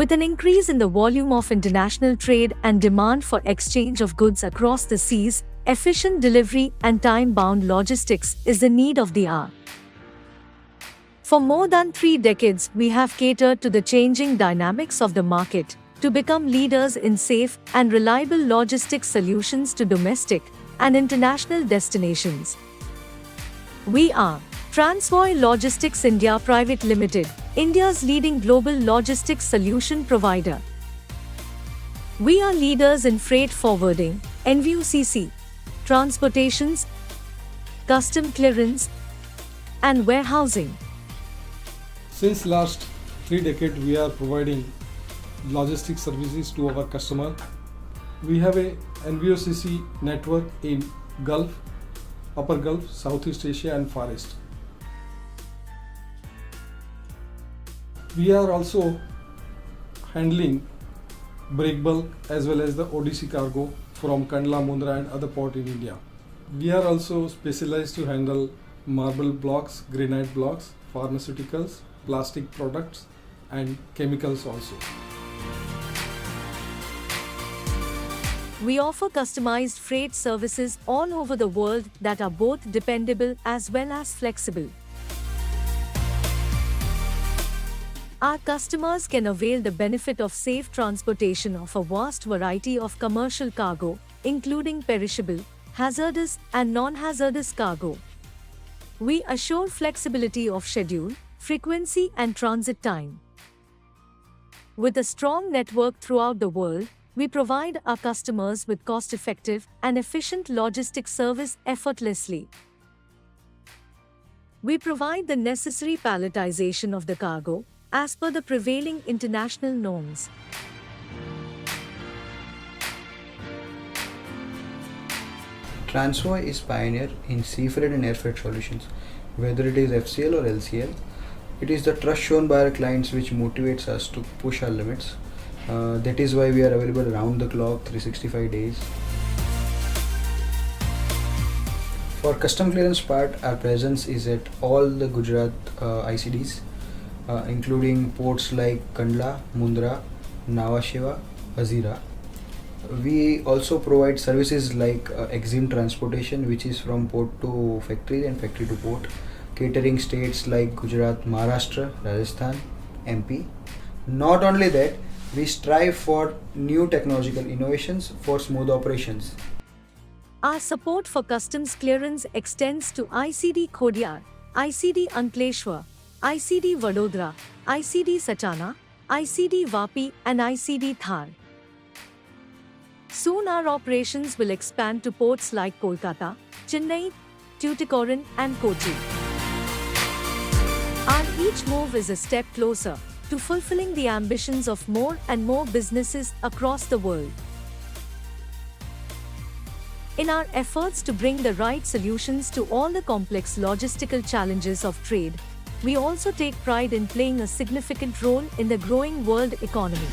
With an increase in the volume of international trade and demand for exchange of goods across the seas, efficient delivery and time-bound logistics is the need of the hour. For more than 3 decades, we have catered to the changing dynamics of the market to become leaders in safe and reliable logistics solutions to domestic and international destinations. We are Transvoy Logistics India Private Limited, India's leading global logistics solution provider. We are leaders in freight forwarding, NVOCC, transportations, custom clearance, and warehousing. Since last 3 decades, we are providing logistics services to our customer. We have a NVOCC network in Gulf, Upper Gulf, Southeast Asia and Far East. We are also handling break bulk as well as the ODC cargo from Kandla, Mundra and other port in India. We are also specialized to handle marble blocks, granite blocks, pharmaceuticals, plastic products and chemicals also. We offer customized freight services all over the world that are both dependable as well as flexible. Our customers can avail the benefit of safe transportation of a vast variety of commercial cargo, including perishable, hazardous, and non-hazardous cargo. We assure flexibility of schedule, frequency, and transit time. With a strong network throughout the world, we provide our customers with cost-effective and efficient logistics service effortlessly. We provide the necessary palletization of the cargo as per the prevailing international norms. Transvoy is pioneer in sea freight and air freight solutions. Whether it is FCL or LCL, it is the trust shown by our clients which motivates us to push our limits. That is why we are available around the clock, 365 days. For custom clearance part, our presence is at all the Gujarat ICDs, including ports like Kandla, Mundra, Nhava Sheva, Hazira. We also provide services like EXIM transportation, which is from port to factory and factory to port, catering states like Gujarat, Maharashtra, Rajasthan, MP. Not only that, we strive for new technological innovations for smooth operations. Our support for customs clearance extends to ICD Khodiar, ICD Ankleshwar, ICD Vadodara, ICD Sachana, ICD Vapi, and ICD Thar. Soon our operations will expand to ports like Kolkata, Chennai, Tuticorin, and Kochi. Our each move is a step closer to fulfilling the ambitions of more and more businesses across the world. In our efforts to bring the right solutions to all the complex logistical challenges of trade, we also take pride in playing a significant role in the growing world economy.